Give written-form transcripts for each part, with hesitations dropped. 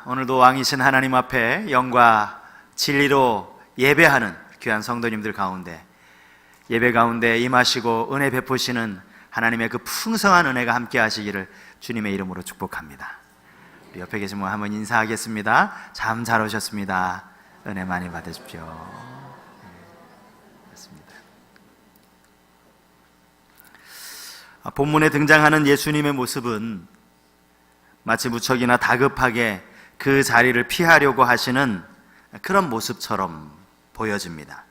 오늘도 왕이신 하나님 앞에 영과 진리로 예배하는 귀한 성도님들 가운데, 예배 가운데 임하시고 은혜 베푸시는 하나님의 그 풍성한 은혜가 함께 하시기를 주님의 이름으로 축복합니다. 우리 옆에 계신 분 한번 인사하겠습니다. 참 잘 오셨습니다. 은혜 많이 받으십시오. 그렇습니다. 본문에 등장하는 예수님의 모습은 마치 무척이나 다급하게 그 자리를 피하려고 하시는 그런 모습처럼 보여집니다.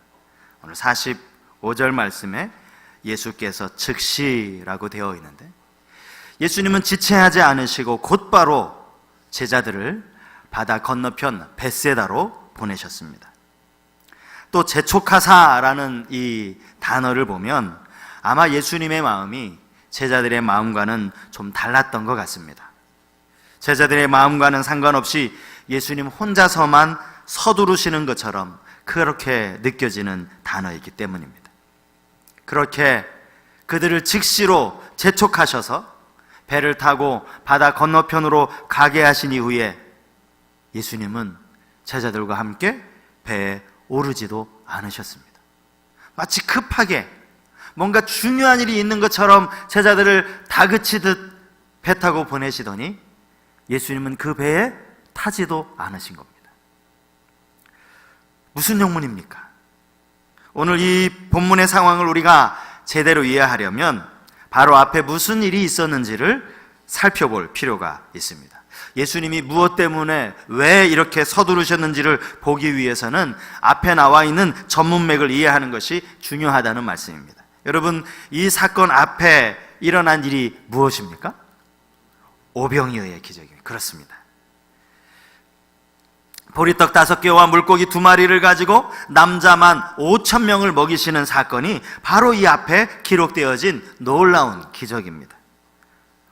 오늘 45절 말씀에 예수께서 즉시라고 되어 있는데, 예수님은 지체하지 않으시고 곧바로 제자들을 바다 건너편 벳세다로 보내셨습니다. 또 재촉하사라는 이 단어를 보면 아마 예수님의 마음이 제자들의 마음과는 좀 달랐던 것 같습니다. 제자들의 마음과는 상관없이 예수님 혼자서만 서두르시는 것처럼 그렇게 느껴지는 단어이기 때문입니다. 그렇게 그들을 즉시로 재촉하셔서 배를 타고 바다 건너편으로 가게 하신 이후에 예수님은 제자들과 함께 배에 오르지도 않으셨습니다. 마치 급하게 뭔가 중요한 일이 있는 것처럼 제자들을 다그치듯 배 타고 보내시더니 예수님은 그 배에 타지도 않으신 겁니다. 무슨 영문입니까? 오늘 이 본문의 상황을 우리가 제대로 이해하려면 바로 앞에 무슨 일이 있었는지를 살펴볼 필요가 있습니다. 예수님이 무엇 때문에 왜 이렇게 서두르셨는지를 보기 위해서는 앞에 나와 있는 전문맥을 이해하는 것이 중요하다는 말씀입니다. 여러분, 이 사건 앞에 일어난 일이 무엇입니까? 오병이어의 기적입니다. 그렇습니다. 보리떡 5개와 물고기 2마리를 가지고 남자만 5,000명을 먹이시는 사건이 바로 이 앞에 기록되어진 놀라운 기적입니다.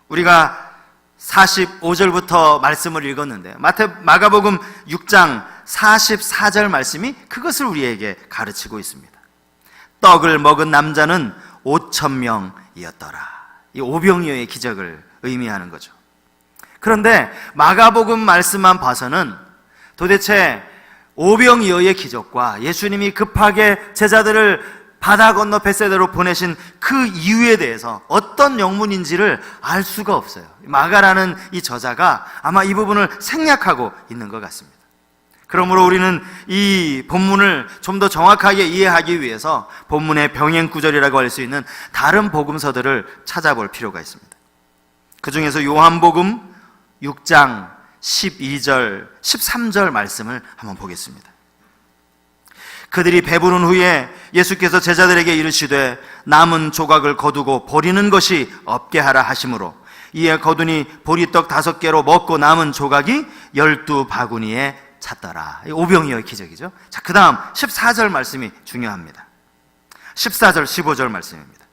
우리가 45절부터 말씀을 읽었는데 마가복음 6장 44절 말씀이 그것을 우리에게 가르치고 있습니다. 떡을 먹은 남자는 5,000명이었더라. 이 오병이어의 기적을 의미하는 거죠. 그런데 마가복음 말씀만 봐서는 도대체 오병이어의 기적과 예수님이 급하게 제자들을 바다 건너 벳세다로 보내신 그 이유에 대해서 어떤 영문인지를 알 수가 없어요. 마가라는 이 저자가 아마 이 부분을 생략하고 있는 것 같습니다. 그러므로 우리는 이 본문을 좀 더 정확하게 이해하기 위해서 본문의 병행 구절이라고 할 수 있는 다른 복음서들을 찾아볼 필요가 있습니다. 그 중에서 요한복음 6장 12절, 13절 말씀을 한번 보겠습니다. 그들이 배부른 후에 예수께서 제자들에게 이르시되 남은 조각을 거두고 버리는 것이 없게 하라 하심으로 이에 거두니 보리떡 5개로 먹고 남은 조각이 12바구니에 찼더라. 오병이어의 기적이죠. 자, 그 다음 14절 말씀이 중요합니다. 14절, 15절 말씀입니다.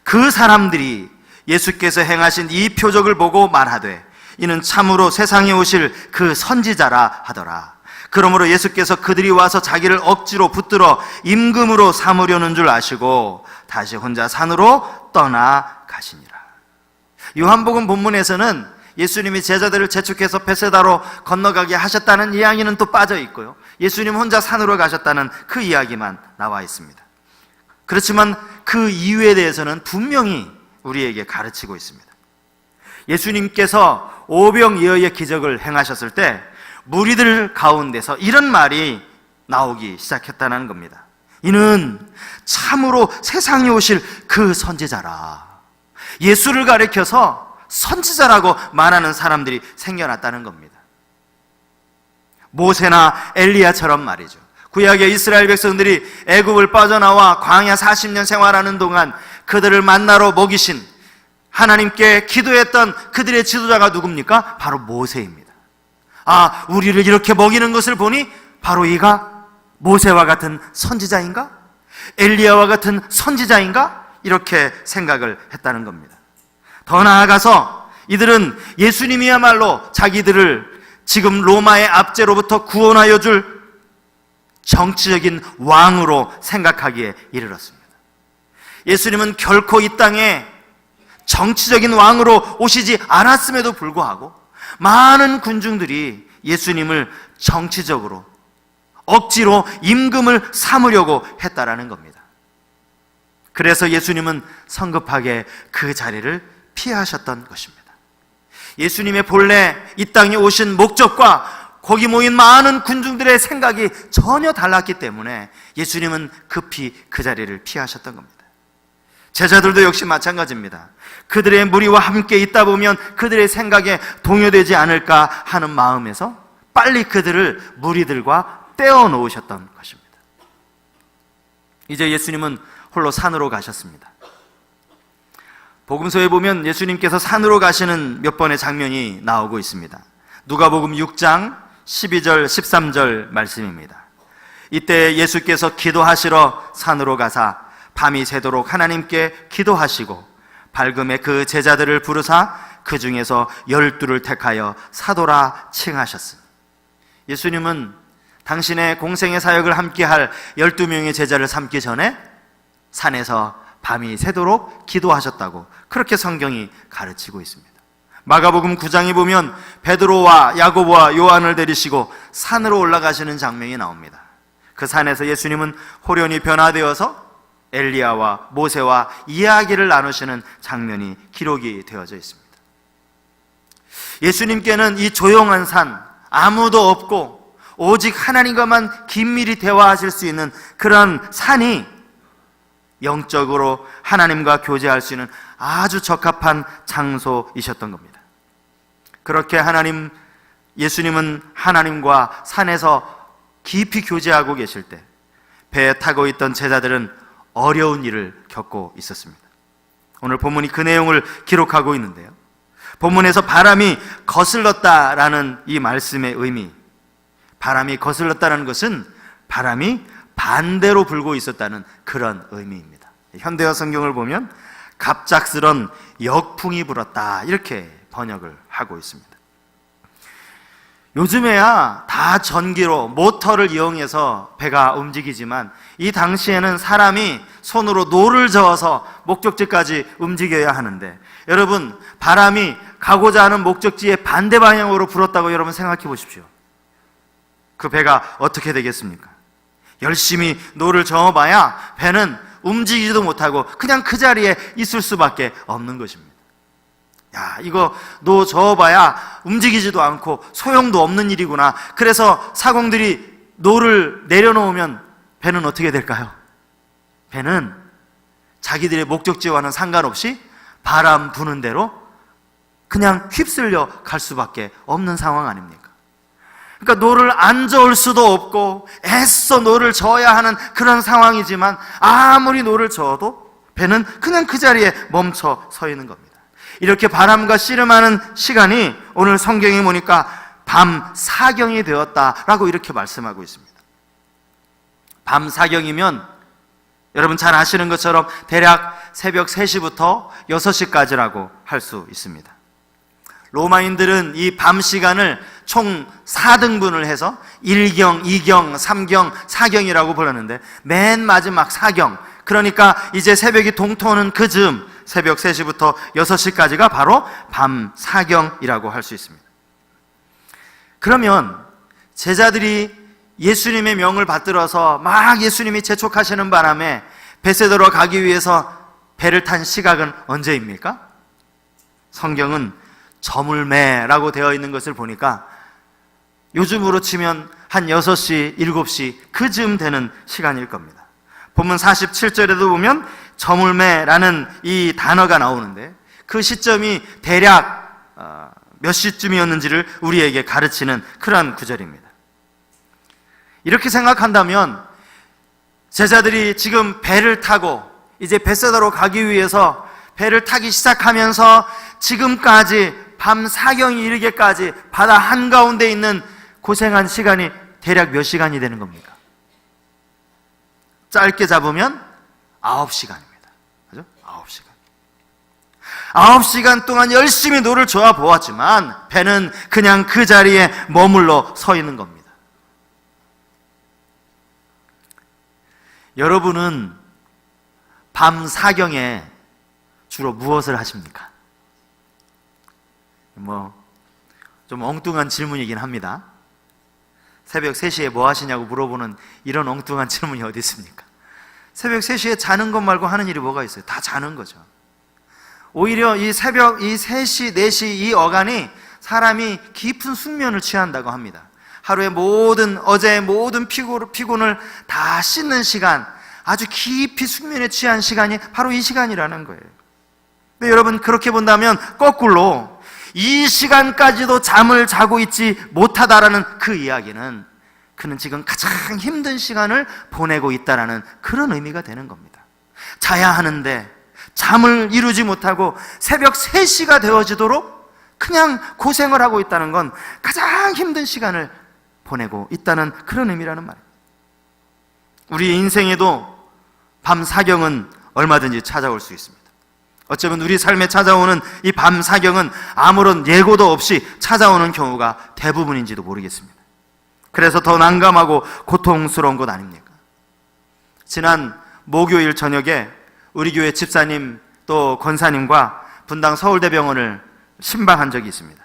그 사람들이 예수께서 행하신 이 표적을 보고 말하되 이는 참으로 세상에 오실 그 선지자라 하더라. 그러므로 예수께서 그들이 와서 자기를 억지로 붙들어 임금으로 삼으려는 줄 아시고 다시 혼자 산으로 떠나가시니라. 요한복음 본문에서는 예수님이 제자들을 재촉해서 벳세다로 건너가게 하셨다는 이야기는 또 빠져 있고요, 예수님 혼자 산으로 가셨다는 그 이야기만 나와 있습니다. 그렇지만 그 이유에 대해서는 분명히 우리에게 가르치고 있습니다. 예수님께서 오병이어의 기적을 행하셨을 때 무리들 가운데서 이런 말이 나오기 시작했다는 겁니다. 이는 참으로 세상에 오실 그 선지자라. 예수를 가리켜서 선지자라고 말하는 사람들이 생겨났다는 겁니다. 모세나 엘리야처럼 말이죠. 구약의 이스라엘 백성들이 애굽을 빠져나와 광야 40년 생활하는 동안 그들을 만나러 먹이신, 하나님께 기도했던 그들의 지도자가 누굽니까? 바로 모세입니다. 아, 우리를 이렇게 먹이는 것을 보니 바로 이가 모세와 같은 선지자인가? 엘리야와 같은 선지자인가? 이렇게 생각을 했다는 겁니다. 더 나아가서 이들은 예수님이야말로 자기들을 지금 로마의 압제로부터 구원하여 줄 정치적인 왕으로 생각하기에 이르렀습니다. 예수님은 결코 이 땅에 정치적인 왕으로 오시지 않았음에도 불구하고 많은 군중들이 예수님을 정치적으로 억지로 임금을 삼으려고 했다라는 겁니다. 그래서 예수님은 성급하게 그 자리를 피하셨던 것입니다. 예수님의 본래 이 땅에 오신 목적과 거기 모인 많은 군중들의 생각이 전혀 달랐기 때문에 예수님은 급히 그 자리를 피하셨던 겁니다. 제자들도 역시 마찬가지입니다. 그들의 무리와 함께 있다 보면 그들의 생각에 동요되지 않을까 하는 마음에서 빨리 그들을 무리들과 떼어 놓으셨던 것입니다. 이제 예수님은 홀로 산으로 가셨습니다. 복음서에 보면 예수님께서 산으로 가시는 몇 번의 장면이 나오고 있습니다. 누가복음 6장 12절 13절 말씀입니다. 이때 예수께서 기도하시러 산으로 가사 밤이 새도록 하나님께 기도하시고 밝음에 그 제자들을 부르사 그 중에서 12를 택하여 사도라 칭하셨습니다. 예수님은 당신의 공생의 사역을 함께할 12명의 제자를 삼기 전에 산에서 밤이 새도록 기도하셨다고 그렇게 성경이 가르치고 있습니다. 마가복음 9장에 보면 베드로와 야고보와 요한을 데리시고 산으로 올라가시는 장면이 나옵니다. 그 산에서 예수님은 호련히 변화되어서 엘리야와 모세와 이야기를 나누시는 장면이 기록이 되어져 있습니다. 예수님께는 이 조용한 산, 아무도 없고 오직 하나님과만 긴밀히 대화하실 수 있는 그런 산이 영적으로 하나님과 교제할 수 있는 아주 적합한 장소이셨던 겁니다. 그렇게 예수님은 하나님과 산에서 깊이 교제하고 계실 때 배에 타고 있던 제자들은 어려운 일을 겪고 있었습니다. 오늘 본문이 그 내용을 기록하고 있는데요. 본문에서 바람이 거슬렀다라는 이 말씀의 의미, 바람이 거슬렀다는 것은 바람이 반대로 불고 있었다는 그런 의미입니다. 현대어 성경을 보면 갑작스런 역풍이 불었다 이렇게 번역을 하고 있습니다. 요즘에야 다 전기로 모터를 이용해서 배가 움직이지만 이 당시에는 사람이 손으로 노를 저어서 목적지까지 움직여야 하는데, 여러분 바람이 가고자 하는 목적지의 반대 방향으로 불었다고 여러분 생각해 보십시오. 그 배가 어떻게 되겠습니까? 열심히 노를 저어봐야 배는 움직이지도 못하고 그냥 그 자리에 있을 수밖에 없는 것입니다. 야, 이거 노 저어봐야 움직이지도 않고 소용도 없는 일이구나. 그래서 사공들이 노를 내려놓으면 배는 어떻게 될까요? 배는 자기들의 목적지와는 상관없이 바람 부는 대로 그냥 휩쓸려 갈 수밖에 없는 상황 아닙니까? 그러니까 노를 안 저을 수도 없고 애써 노를 저어야 하는 그런 상황이지만 아무리 노를 저어도 배는 그냥 그 자리에 멈춰 서 있는 겁니다. 이렇게 바람과 씨름하는 시간이 오늘 성경에 보니까 밤 사경이 되었다라고 이렇게 말씀하고 있습니다. 밤 사경이면 여러분 잘 아시는 것처럼 대략 새벽 3시부터 6시까지라고 할 수 있습니다. 로마인들은 이 밤 시간을 총 4등분을 해서 1경, 2경, 3경, 4경이라고 불렀는데 맨 마지막 4경, 그러니까 이제 새벽이 동토는 그 즈음 새벽 3시부터 6시까지가 바로 밤 사경이라고 할 수 있습니다. 그러면 제자들이 예수님의 명을 받들어서 막 예수님이 재촉하시는 바람에 베세도로 가기 위해서 배를 탄 시각은 언제입니까? 성경은 저물매라고 되어 있는 것을 보니까 요즘으로 치면 한 6시, 7시 그 즈음 되는 시간일 겁니다. 본문 47절에도 보면 저물매라는 이 단어가 나오는데 그 시점이 대략 몇 시쯤이었는지를 우리에게 가르치는 그러한 구절입니다. 이렇게 생각한다면 제자들이 지금 배를 타고 이제 벳세다로 가기 위해서 배를 타기 시작하면서 지금까지 밤 사경이 이르기까지 바다 한가운데 있는 고생한 시간이 대략 몇 시간이 되는 겁니까? 짧게 잡으면 9시간입니다. 그죠? 9시간. 9시간 동안 열심히 노를 저어 보았지만 배는 그냥 그 자리에 머물러 서 있는 겁니다. 여러분은 밤 사경에 주로 무엇을 하십니까? 좀 엉뚱한 질문이긴 합니다. 새벽 3시에 뭐 하시냐고 물어보는 이런 엉뚱한 질문이 어디 있습니까? 새벽 3시에 자는 것 말고 하는 일이 뭐가 있어요? 다 자는 거죠. 오히려 이 새벽 이 3시, 4시 이 어간이 사람이 깊은 숙면을 취한다고 합니다. 하루의 어제의 모든 피곤을 다 씻는 시간, 아주 깊이 숙면에 취한 시간이 바로 이 시간이라는 거예요. 근데 여러분, 그렇게 본다면 거꾸로 이 시간까지도 잠을 자고 있지 못하다라는 그 이야기는 그는 지금 가장 힘든 시간을 보내고 있다라는 그런 의미가 되는 겁니다. 자야 하는데 잠을 이루지 못하고 새벽 3시가 되어지도록 그냥 고생을 하고 있다는 건 가장 힘든 시간을 보내고 있다는 그런 의미라는 말이에요. 우리 인생에도 밤 사경은 얼마든지 찾아올 수 있습니다. 어쩌면 우리 삶에 찾아오는 이 밤 사경은 아무런 예고도 없이 찾아오는 경우가 대부분인지도 모르겠습니다. 그래서 더 난감하고 고통스러운 것 아닙니까? 지난 목요일 저녁에 우리 교회 집사님 또 권사님과 분당 서울대병원을 신방한 적이 있습니다.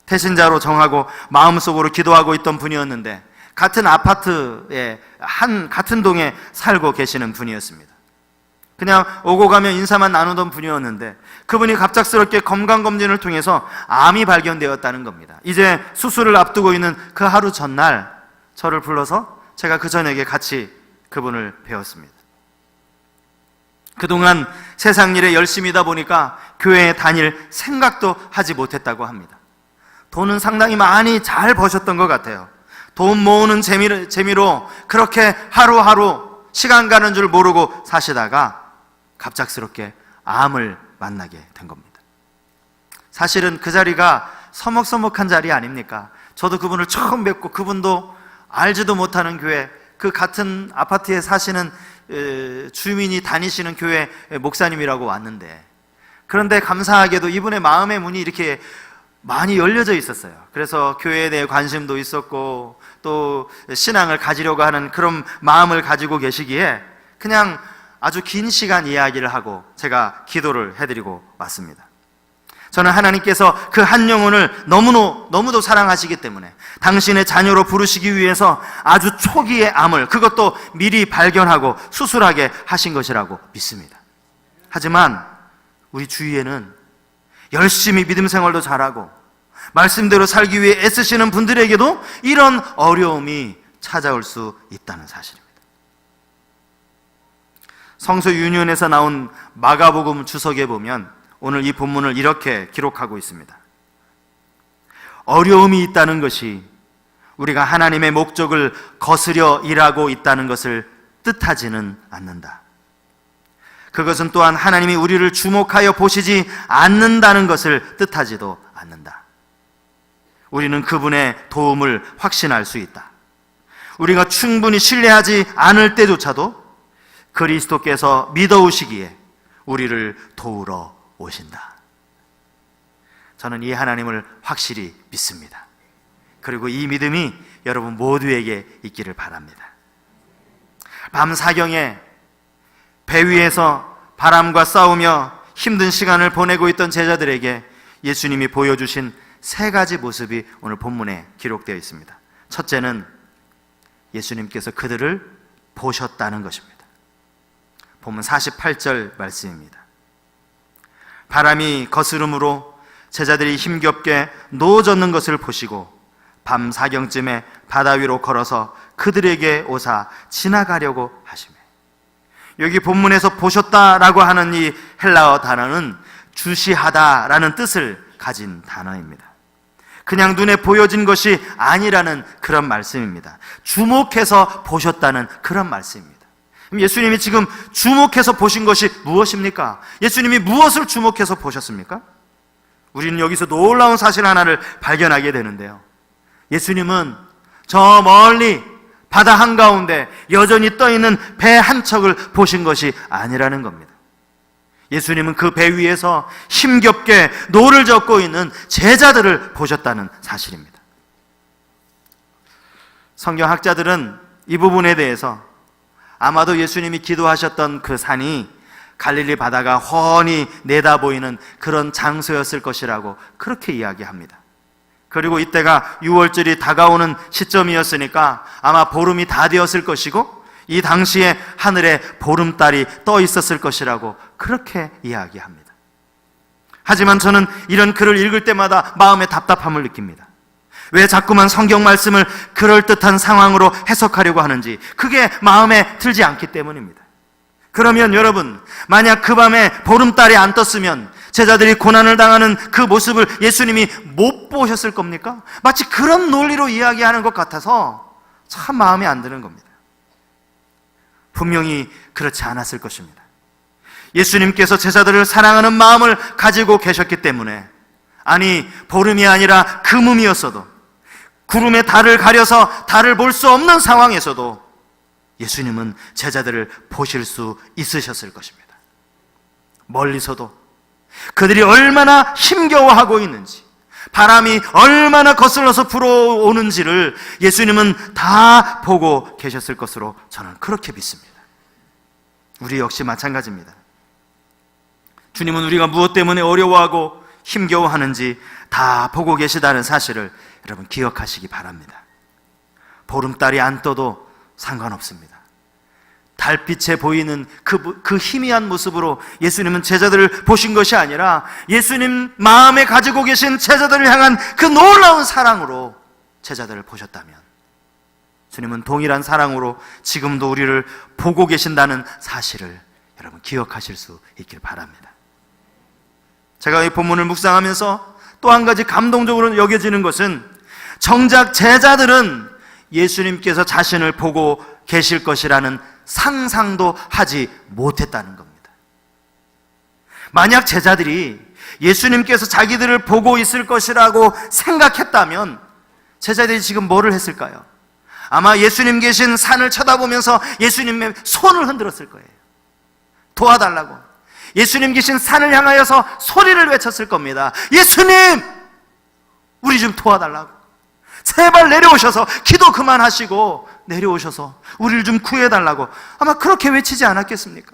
태신자로 정하고 마음속으로 기도하고 있던 분이었는데 같은 아파트에 같은 동에 살고 계시는 분이었습니다. 그냥 오고 가면 인사만 나누던 분이었는데 그분이 갑작스럽게 건강검진을 통해서 암이 발견되었다는 겁니다. 이제 수술을 앞두고 있는 그 하루 전날 저를 불러서 제가 그 저녁에 같이 그분을 뵈었습니다. 그동안 세상 일에 열심히다 보니까 교회에 다닐 생각도 하지 못했다고 합니다. 돈은 상당히 많이 잘 버셨던 것 같아요. 돈 모으는 재미로 그렇게 하루하루 시간 가는 줄 모르고 사시다가 갑작스럽게 암을 만나게 된 겁니다. 사실은 그 자리가 서먹서먹한 자리 아닙니까? 저도 그분을 처음 뵙고 그분도 알지도 못하는 교회, 그 같은 아파트에 사시는 주민이 다니시는 교회 목사님이라고 왔는데, 그런데 감사하게도 이분의 마음의 문이 이렇게 많이 열려져 있었어요. 그래서 교회에 대해 관심도 있었고 또 신앙을 가지려고 하는 그런 마음을 가지고 계시기에 그냥 아주 긴 시간 이야기를 하고 제가 기도를 해드리고 왔습니다. 저는 하나님께서 그 한 영혼을 너무도 사랑하시기 때문에 당신의 자녀로 부르시기 위해서 아주 초기의 암을, 그것도 미리 발견하고 수술하게 하신 것이라고 믿습니다. 하지만 우리 주위에는 열심히 믿음 생활도 잘하고 말씀대로 살기 위해 애쓰시는 분들에게도 이런 어려움이 찾아올 수 있다는 사실입니다. 성서 윤언에서 나온 마가복음 주석에 보면 오늘 이 본문을 이렇게 기록하고 있습니다. 어려움이 있다는 것이 우리가 하나님의 목적을 거스려 일하고 있다는 것을 뜻하지는 않는다. 그것은 또한 하나님이 우리를 주목하여 보시지 않는다는 것을 뜻하지도 않는다. 우리는 그분의 도움을 확신할 수 있다. 우리가 충분히 신뢰하지 않을 때조차도 그리스도께서 믿어오시기에 우리를 도우러 오신다. 저는 이 하나님을 확실히 믿습니다. 그리고 이 믿음이 여러분 모두에게 있기를 바랍니다. 밤 사경에 배 위에서 바람과 싸우며 힘든 시간을 보내고 있던 제자들에게 예수님이 보여주신 3가지 모습이 오늘 본문에 기록되어 있습니다. 첫째는 예수님께서 그들을 보셨다는 것입니다. 본문 48절 말씀입니다. 바람이 거스름으로 제자들이 힘겹게 노젓는 것을 보시고 밤 사경쯤에 바다 위로 걸어서 그들에게 오사 지나가려고 하시매. 여기 본문에서 보셨다라고 하는 이 헬라어 단어는 주시하다라는 뜻을 가진 단어입니다. 그냥 눈에 보여진 것이 아니라는 그런 말씀입니다. 주목해서 보셨다는 그런 말씀입니다. 예수님이 지금 주목해서 보신 것이 무엇입니까? 예수님이 무엇을 주목해서 보셨습니까? 우리는 여기서 놀라운 사실 하나를 발견하게 되는데요. 예수님은 저 멀리 바다 한가운데 여전히 떠있는 배 한 척을 보신 것이 아니라는 겁니다. 예수님은 그 배 위에서 힘겹게 노를 젓고 있는 제자들을 보셨다는 사실입니다. 성경학자들은 이 부분에 대해서 아마도 예수님이 기도하셨던 그 산이 갈릴리 바다가 훤히 내다보이는 그런 장소였을 것이라고 그렇게 이야기합니다. 그리고 이때가 6월절이 다가오는 시점이었으니까 아마 보름이 다 되었을 것이고 이 당시에 하늘에 보름달이 떠 있었을 것이라고 그렇게 이야기합니다. 하지만 저는 이런 글을 읽을 때마다 마음의 답답함을 느낍니다. 왜 자꾸만 성경 말씀을 그럴듯한 상황으로 해석하려고 하는지 그게 마음에 들지 않기 때문입니다. 그러면 여러분, 만약 그 밤에 보름달이 안 떴으면 제자들이 고난을 당하는 그 모습을 예수님이 못 보셨을 겁니까? 마치 그런 논리로 이야기하는 것 같아서 참 마음에 안 드는 겁니다. 분명히 그렇지 않았을 것입니다. 예수님께서 제자들을 사랑하는 마음을 가지고 계셨기 때문에, 아니 보름이 아니라 금음이었어도, 구름에 달을 가려서 달을 볼 수 없는 상황에서도 예수님은 제자들을 보실 수 있으셨을 것입니다. 멀리서도 그들이 얼마나 힘겨워하고 있는지, 바람이 얼마나 거슬러서 불어오는지를 예수님은 다 보고 계셨을 것으로 저는 그렇게 믿습니다. 우리 역시 마찬가지입니다. 주님은 우리가 무엇 때문에 어려워하고 힘겨워하는지 다 보고 계시다는 사실을 여러분 기억하시기 바랍니다. 보름달이 안 떠도 상관없습니다. 달빛에 보이는 그 희미한 모습으로 예수님은 제자들을 보신 것이 아니라 예수님 마음에 가지고 계신 제자들을 향한 그 놀라운 사랑으로 제자들을 보셨다면, 주님은 동일한 사랑으로 지금도 우리를 보고 계신다는 사실을 여러분 기억하실 수 있길 바랍니다. 제가 이 본문을 묵상하면서 또 한 가지 감동적으로 여겨지는 것은, 정작 제자들은 예수님께서 자신을 보고 계실 것이라는 상상도 하지 못했다는 겁니다. 만약 제자들이 예수님께서 자기들을 보고 있을 것이라고 생각했다면 제자들이 지금 뭐를 했을까요? 아마 예수님 계신 산을 쳐다보면서 예수님의 손을 흔들었을 거예요. 도와달라고. 예수님 계신 산을 향하여서 소리를 외쳤을 겁니다. 예수님! 우리 좀 도와달라고. 제발 내려오셔서 기도 그만하시고 내려오셔서 우리를 좀 구해달라고 아마 그렇게 외치지 않았겠습니까?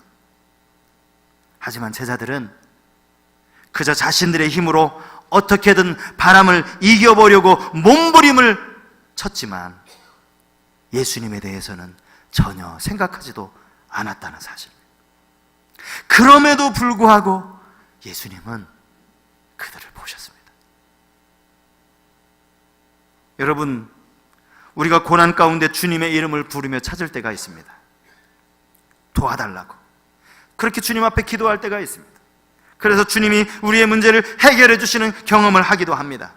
하지만 제자들은 그저 자신들의 힘으로 어떻게든 바람을 이겨보려고 몸부림을 쳤지만 예수님에 대해서는 전혀 생각하지도 않았다는 사실. 그럼에도 불구하고 예수님은 그들을 보셨습니다. 여러분, 우리가 고난 가운데 주님의 이름을 부르며 찾을 때가 있습니다. 도와달라고 그렇게 주님 앞에 기도할 때가 있습니다. 그래서 주님이 우리의 문제를 해결해 주시는 경험을 하기도 합니다.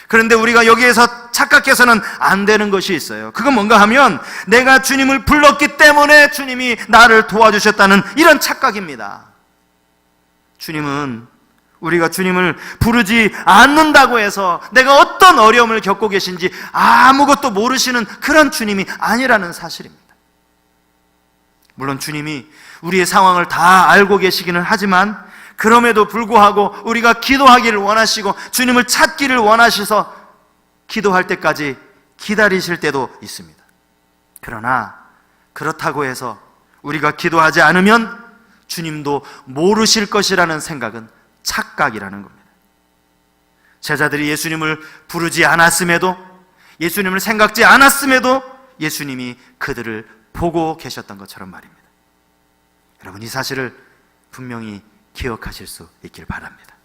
그런데 우리가 여기에서 착각해서는 안 되는 것이 있어요. 그건 뭔가 하면 내가 주님을 불렀기 때문에 주님이 나를 도와주셨다는 이런 착각입니다. 주님은 우리가 주님을 부르지 않는다고 해서 내가 어떤 어려움을 겪고 계신지 아무것도 모르시는 그런 주님이 아니라는 사실입니다. 물론 주님이 우리의 상황을 다 알고 계시기는 하지만 그럼에도 불구하고 우리가 기도하기를 원하시고 주님을 찾기를 원하셔서 기도할 때까지 기다리실 때도 있습니다. 그러나 그렇다고 해서 우리가 기도하지 않으면 주님도 모르실 것이라는 생각은 착각이라는 겁니다. 제자들이 예수님을 부르지 않았음에도, 예수님을 생각지 않았음에도 예수님이 그들을 보고 계셨던 것처럼 말입니다. 여러분, 이 사실을 분명히 기억하실 수 있길 바랍니다.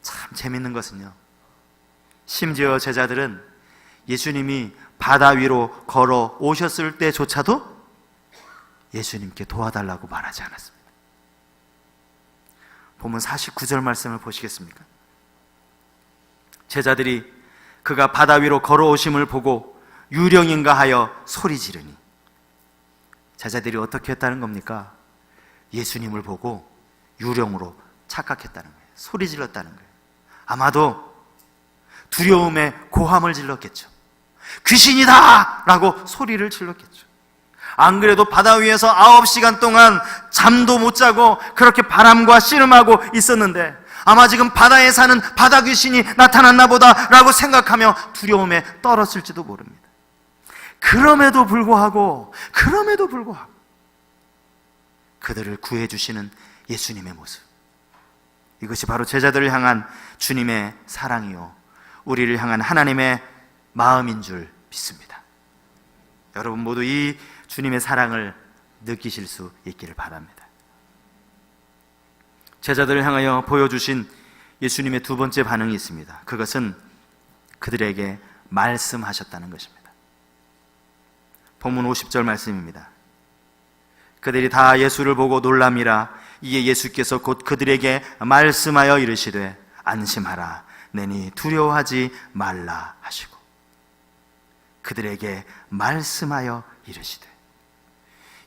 참 재밌는 것은요, 심지어 제자들은 예수님이 바다 위로 걸어 오셨을 때조차도 예수님께 도와달라고 말하지 않았습니다. 본문 49절 말씀을 보시겠습니까? 제자들이 그가 바다 위로 걸어오심을 보고 유령인가 하여 소리 지르니, 제자들이 어떻게 했다는 겁니까? 예수님을 보고 유령으로 착각했다는 거예요. 소리 질렀다는 거예요. 아마도 두려움에 고함을 질렀겠죠. 귀신이다! 라고 소리를 질렀겠죠. 안 그래도 바다 위에서 9시간 동안 잠도 못 자고 그렇게 바람과 씨름하고 있었는데 아마 지금 바다에 사는 바다 귀신이 나타났나 보다 라고 생각하며 두려움에 떨었을지도 모릅니다. 그럼에도 불구하고 그들을 구해주시는 예수님의 모습, 이것이 바로 제자들을 향한 주님의 사랑이요, 우리를 향한 하나님의 마음인 줄 믿습니다. 여러분 모두 이 주님의 사랑을 느끼실 수 있기를 바랍니다. 제자들을 향하여 보여주신 예수님의 두 번째 반응이 있습니다. 그것은 그들에게 말씀하셨다는 것입니다. 본문 50절 말씀입니다. 그들이 다 예수를 보고 놀람이라. 이에 예수께서 곧 그들에게 말씀하여 이르시되 안심하라, 내니 두려워하지 말라 하시고. 그들에게 말씀하여 이르시되,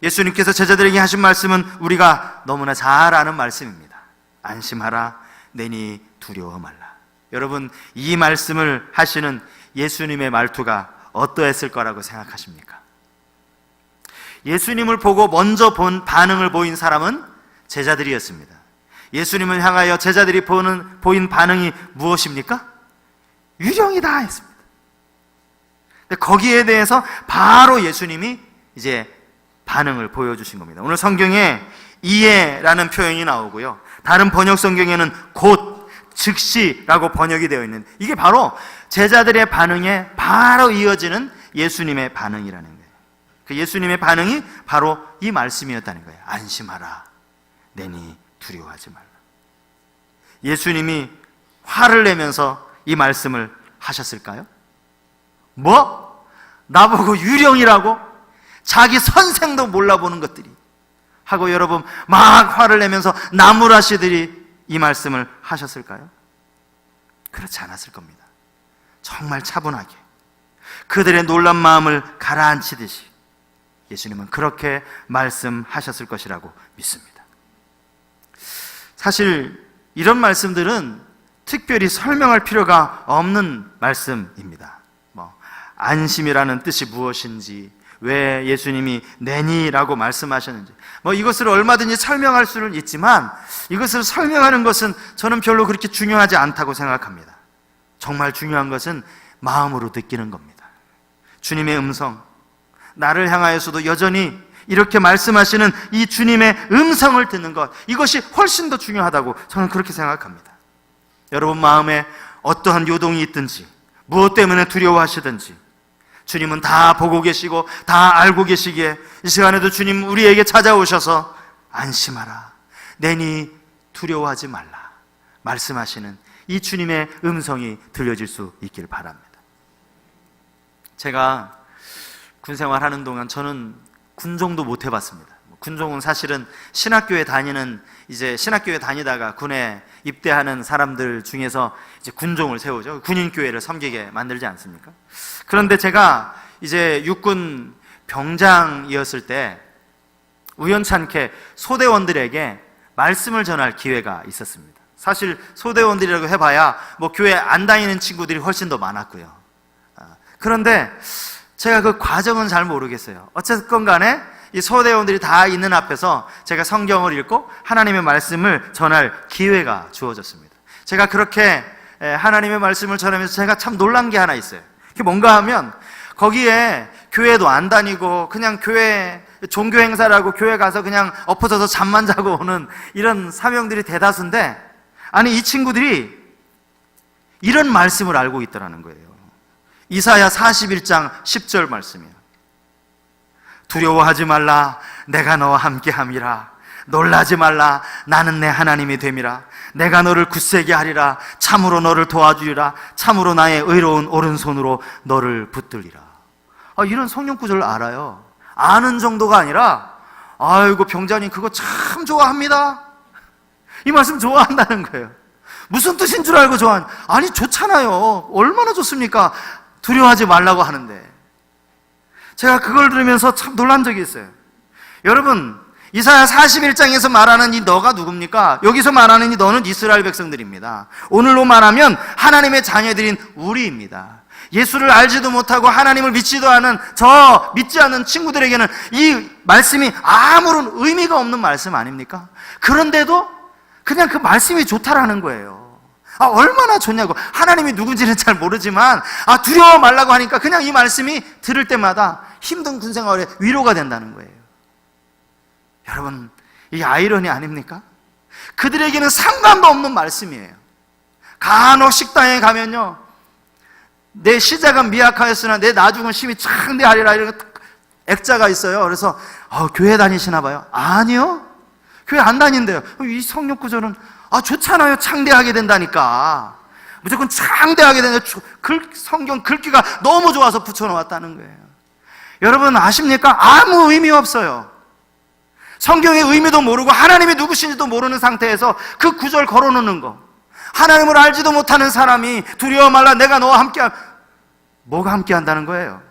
예수님께서 제자들에게 하신 말씀은 우리가 너무나 잘 아는 말씀입니다. 안심하라, 내니 두려워 말라. 여러분, 이 말씀을 하시는 예수님의 말투가 어떠했을 거라고 생각하십니까? 예수님을 보고 먼저 반응을 보인 사람은 제자들이었습니다. 예수님을 향하여 제자들이 보인 반응이 무엇입니까? 유령이다 했습니다. 거기에 대해서 바로 예수님이 이제 반응을 보여주신 겁니다. 오늘 성경에 이에라는 표현이 나오고요, 다른 번역 성경에는 곧, 즉시라고 번역이 되어 있는, 이게 바로 제자들의 반응에 바로 이어지는 예수님의 반응이라는 거예요. 그 예수님의 반응이 바로 이 말씀이었다는 거예요. 안심하라, 내니 두려워하지 말라. 예수님이 화를 내면서 이 말씀을 하셨을까요? 뭐? 나보고 유령이라고? 자기 선생도 몰라보는 것들이 하고 여러분 막 화를 내면서 나무라시들이 이 말씀을 하셨을까요? 그렇지 않았을 겁니다. 정말 차분하게 그들의 놀란 마음을 가라앉히듯이 예수님은 그렇게 말씀하셨을 것이라고 믿습니다. 사실 이런 말씀들은 특별히 설명할 필요가 없는 말씀입니다. 안심이라는 뜻이 무엇인지, 왜 예수님이 내니라고 말씀하셨는지, 이것을 얼마든지 설명할 수는 있지만 이것을 설명하는 것은 저는 별로 그렇게 중요하지 않다고 생각합니다. 정말 중요한 것은 마음으로 느끼는 겁니다. 주님의 음성, 나를 향하여서도 여전히 이렇게 말씀하시는 이 주님의 음성을 듣는 것, 이것이 훨씬 더 중요하다고 저는 그렇게 생각합니다. 여러분 마음에 어떠한 요동이 있든지, 무엇 때문에 두려워하시든지 주님은 다 보고 계시고 다 알고 계시기에 이 시간에도 주님 우리에게 찾아오셔서 안심하라, 내니 두려워하지 말라 말씀하시는 이 주님의 음성이 들려질 수 있기를 바랍니다. 제가 군생활 하는 동안 저는 군종도 못 해봤습니다. 군종은 사실은 신학교에 다니다가 군에 입대하는 사람들 중에서 이제 군종을 세우죠. 군인교회를 섬기게 만들지 않습니까? 그런데 제가 이제 육군 병장이었을 때 우연찮게 소대원들에게 말씀을 전할 기회가 있었습니다. 사실 소대원들이라고 해봐야 교회 안 다니는 친구들이 훨씬 더 많았고요. 그런데 제가 그 과정은 잘 모르겠어요. 어쨌건 간에 이 소대원들이 다 있는 앞에서 제가 성경을 읽고 하나님의 말씀을 전할 기회가 주어졌습니다. 제가 그렇게 하나님의 말씀을 전하면서 제가 참 놀란 게 하나 있어요. 그게 뭔가 하면 거기에 교회도 안 다니고 그냥 교회 종교 행사라고 교회 가서 그냥 엎어져서 잠만 자고 오는 이런 사명들이 대다수인데, 아니 이 친구들이 이런 말씀을 알고 있더라는 거예요. 이사야 41장 10절 말씀이에요. 두려워하지 말라, 내가 너와 함께함이라. 놀라지 말라, 나는 내 하나님이 됨이라. 내가 너를 굳세게 하리라. 참으로 너를 도와주리라. 참으로 나의 의로운 오른손으로 너를 붙들리라. 이런 성경 구절을 알아요. 아는 정도가 아니라 아이고 병장님 그거 참 좋아합니다, 이 말씀 좋아한다는 거예요. 무슨 뜻인 줄 알고 좋아하는, 아니 좋잖아요. 얼마나 좋습니까? 두려워하지 말라고 하는데. 제가 그걸 들으면서 참 놀란 적이 있어요. 여러분 이사야 41장에서 말하는 이 너가 누굽니까? 여기서 말하는 이 너는 이스라엘 백성들입니다. 오늘로 말하면 하나님의 자녀들인 우리입니다. 예수를 알지도 못하고 하나님을 믿지도 않은 저 믿지 않는 친구들에게는 이 말씀이 아무런 의미가 없는 말씀 아닙니까? 그런데도 그냥 그 말씀이 좋다라는 거예요. 얼마나 좋냐고. 하나님이 누군지는 잘 모르지만 두려워 말라고 하니까 그냥 이 말씀이 들을 때마다 힘든 군생활에 위로가 된다는 거예요. 여러분, 이게 아이러니 아닙니까? 그들에게는 상관도 없는 말씀이에요. 간혹 식당에 가면요, 내 시작은 미약하였으나 내 나중은 심히 창대하리라 이런 액자가 있어요. 그래서 교회 다니시나 봐요. 아니요, 교회 안 다닌대요. 이 성경 구절은 좋잖아요. 창대하게 된다니까. 무조건 창대하게 된다. 성경 글귀가 너무 좋아서 붙여놓았다는 거예요. 여러분 아십니까? 아무 의미 없어요. 성경의 의미도 모르고 하나님이 누구신지도 모르는 상태에서 그 구절 걸어놓는 거, 하나님을 알지도 못하는 사람이 두려워 말라 내가 너와 함께 뭐가 함께 한다는 거예요?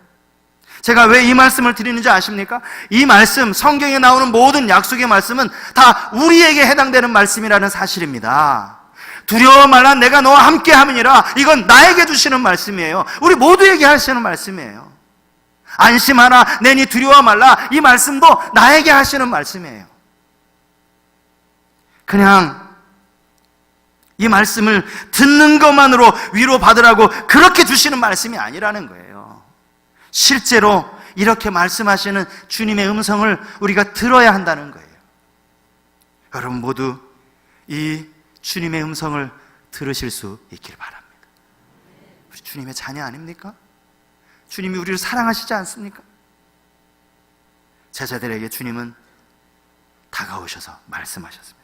제가 왜 이 말씀을 드리는지 아십니까? 이 말씀, 성경에 나오는 모든 약속의 말씀은 다 우리에게 해당되는 말씀이라는 사실입니다. 두려워 말라 내가 너와 함께 함이니라, 이건 나에게 주시는 말씀이에요. 우리 모두에게 하시는 말씀이에요. 안심하라 내니 두려워 말라, 이 말씀도 나에게 하시는 말씀이에요. 그냥 이 말씀을 듣는 것만으로 위로받으라고 그렇게 주시는 말씀이 아니라는 거예요. 실제로 이렇게 말씀하시는 주님의 음성을 우리가 들어야 한다는 거예요. 여러분 모두 이 주님의 음성을 들으실 수 있길 바랍니다. 우리 주님의 자녀 아닙니까? 주님이 우리를 사랑하시지 않습니까? 제자들에게 주님은 다가오셔서 말씀하셨습니다.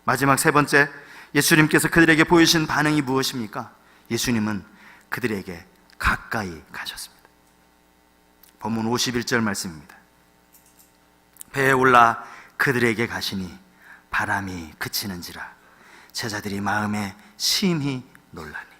마지막 세 번째, 예수님께서 그들에게 보이신 반응이 무엇입니까? 예수님은 그들에게 가까이 가셨습니다. 본문 51절 말씀입니다. 배에 올라 그들에게 가시니 바람이 그치는지라 제자들이 마음에 심히 놀라니.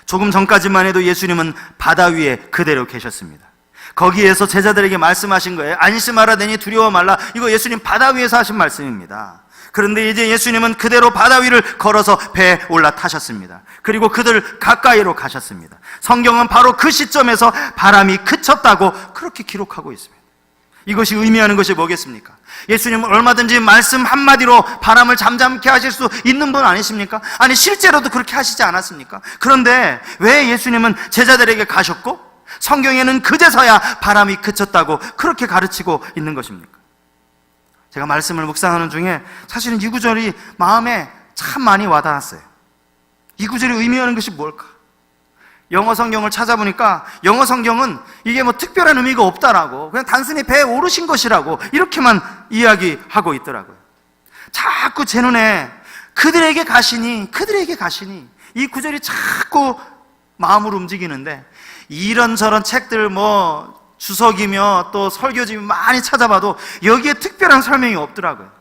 조금 전까지만 해도 예수님은 바다 위에 그대로 계셨습니다. 거기에서 제자들에게 말씀하신 거예요. 안심하라 내니 두려워 말라. 이거 예수님 바다 위에서 하신 말씀입니다. 그런데 이제 예수님은 그대로 바다 위를 걸어서 배에 올라타셨습니다. 그리고 그들 가까이로 가셨습니다. 성경은 바로 그 시점에서 바람이 그쳤다고 그렇게 기록하고 있습니다. 이것이 의미하는 것이 뭐겠습니까? 예수님은 얼마든지 말씀 한마디로 바람을 잠잠케 하실 수 있는 분 아니십니까? 아니 실제로도 그렇게 하시지 않았습니까? 그런데 왜 예수님은 제자들에게 가셨고 성경에는 그제서야 바람이 그쳤다고 그렇게 가르치고 있는 것입니까? 제가 말씀을 묵상하는 중에 사실은 이 구절이 마음에 참 많이 와닿았어요. 이 구절이 의미하는 것이 뭘까? 영어 성경을 찾아보니까 영어 성경은 이게 뭐 특별한 의미가 없다라고, 그냥 단순히 배에 오르신 것이라고 이렇게만 이야기하고 있더라고요. 자꾸 제 눈에 그들에게 가시니 이 구절이 자꾸 마음을 움직이는데, 이런저런 책들 뭐 주석이며 또 설교집이 많이 찾아봐도 여기에 특별한 설명이 없더라고요.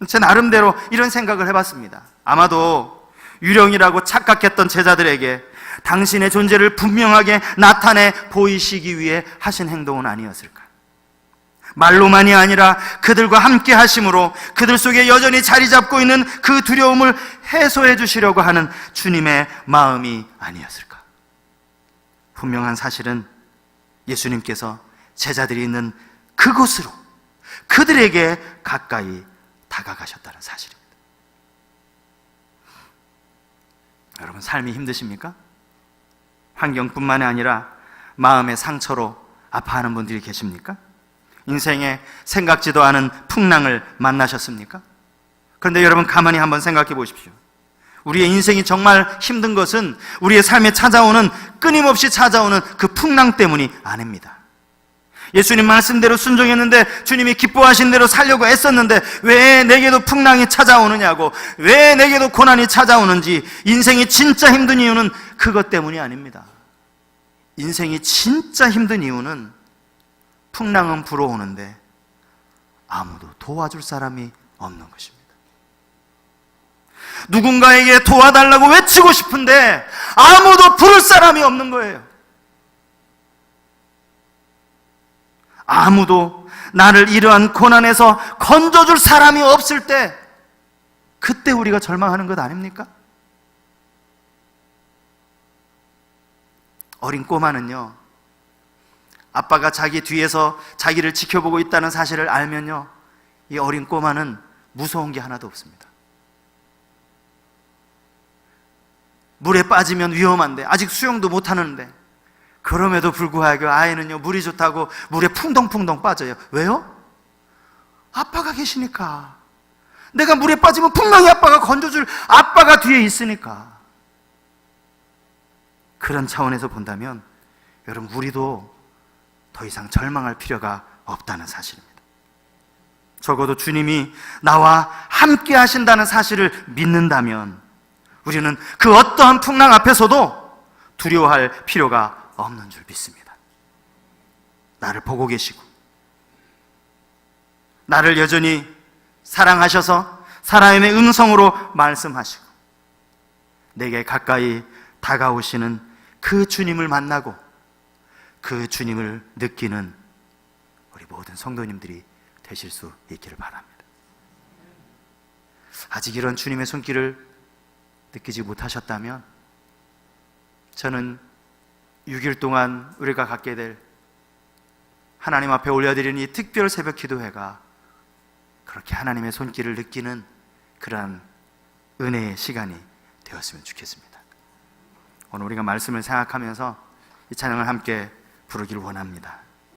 제 나름대로 이런 생각을 해봤습니다. 아마도 유령이라고 착각했던 제자들에게 당신의 존재를 분명하게 나타내 보이시기 위해 하신 행동은 아니었을까? 말로만이 아니라 그들과 함께 하심으로 그들 속에 여전히 자리 잡고 있는 그 두려움을 해소해 주시려고 하는 주님의 마음이 아니었을까? 분명한 사실은 예수님께서 제자들이 있는 그곳으로 그들에게 가까이 다가가셨다는 사실입니다. 여러분 삶이 힘드십니까? 환경뿐만이 아니라 마음의 상처로 아파하는 분들이 계십니까? 인생에 생각지도 않은 풍랑을 만나셨습니까? 그런데 여러분 가만히 한번 생각해 보십시오. 우리의 인생이 정말 힘든 것은 우리의 삶에 찾아오는, 끊임없이 찾아오는 그 풍랑 때문이 아닙니다. 예수님 말씀대로 순종했는데, 주님이 기뻐하신 대로 살려고 애썼는데 왜 내게도 풍랑이 찾아오느냐고, 왜 내게도 고난이 찾아오는지, 인생이 진짜 힘든 이유는 그것 때문이 아닙니다. 인생이 진짜 힘든 이유는 풍랑은 불어오는데 아무도 도와줄 사람이 없는 것입니다. 누군가에게 도와달라고 외치고 싶은데 아무도 부를 사람이 없는 거예요. 아무도 나를 이러한 고난에서 건져줄 사람이 없을 때, 그때 우리가 절망하는 것 아닙니까? 어린 꼬마는요, 아빠가 자기 뒤에서 자기를 지켜보고 있다는 사실을 알면요, 이 어린 꼬마는 무서운 게 하나도 없습니다. 물에 빠지면 위험한데, 아직 수영도 못하는데, 그럼에도 불구하고 아이는요, 물이 좋다고 물에 풍덩풍덩 빠져요. 왜요? 아빠가 계시니까. 내가 물에 빠지면 분명히 아빠가 건져줄 아빠가 뒤에 있으니까. 그런 차원에서 본다면 여러분, 우리도 더 이상 절망할 필요가 없다는 사실입니다. 적어도 주님이 나와 함께 하신다는 사실을 믿는다면 우리는 그 어떠한 풍랑 앞에서도 두려워할 필요가 없는 줄 믿습니다. 나를 보고 계시고 나를 여전히 사랑하셔서 사람의 음성으로 말씀하시고 내게 가까이 다가오시는 그 주님을 만나고 그 주님을 느끼는 우리 모든 성도님들이 되실 수 있기를 바랍니다. 아직 이런 주님의 손길을 느끼지 못하셨다면 저는 6일 동안 우리가 갖게 될 하나님 앞에 올려드리는 이 특별 새벽 기도회가 그렇게 하나님의 손길을 느끼는 그러한 은혜의 시간이 되었으면 좋겠습니다. 오늘 우리가 말씀을 생각하면서 이 찬양을 함께 부르기를 원합니다.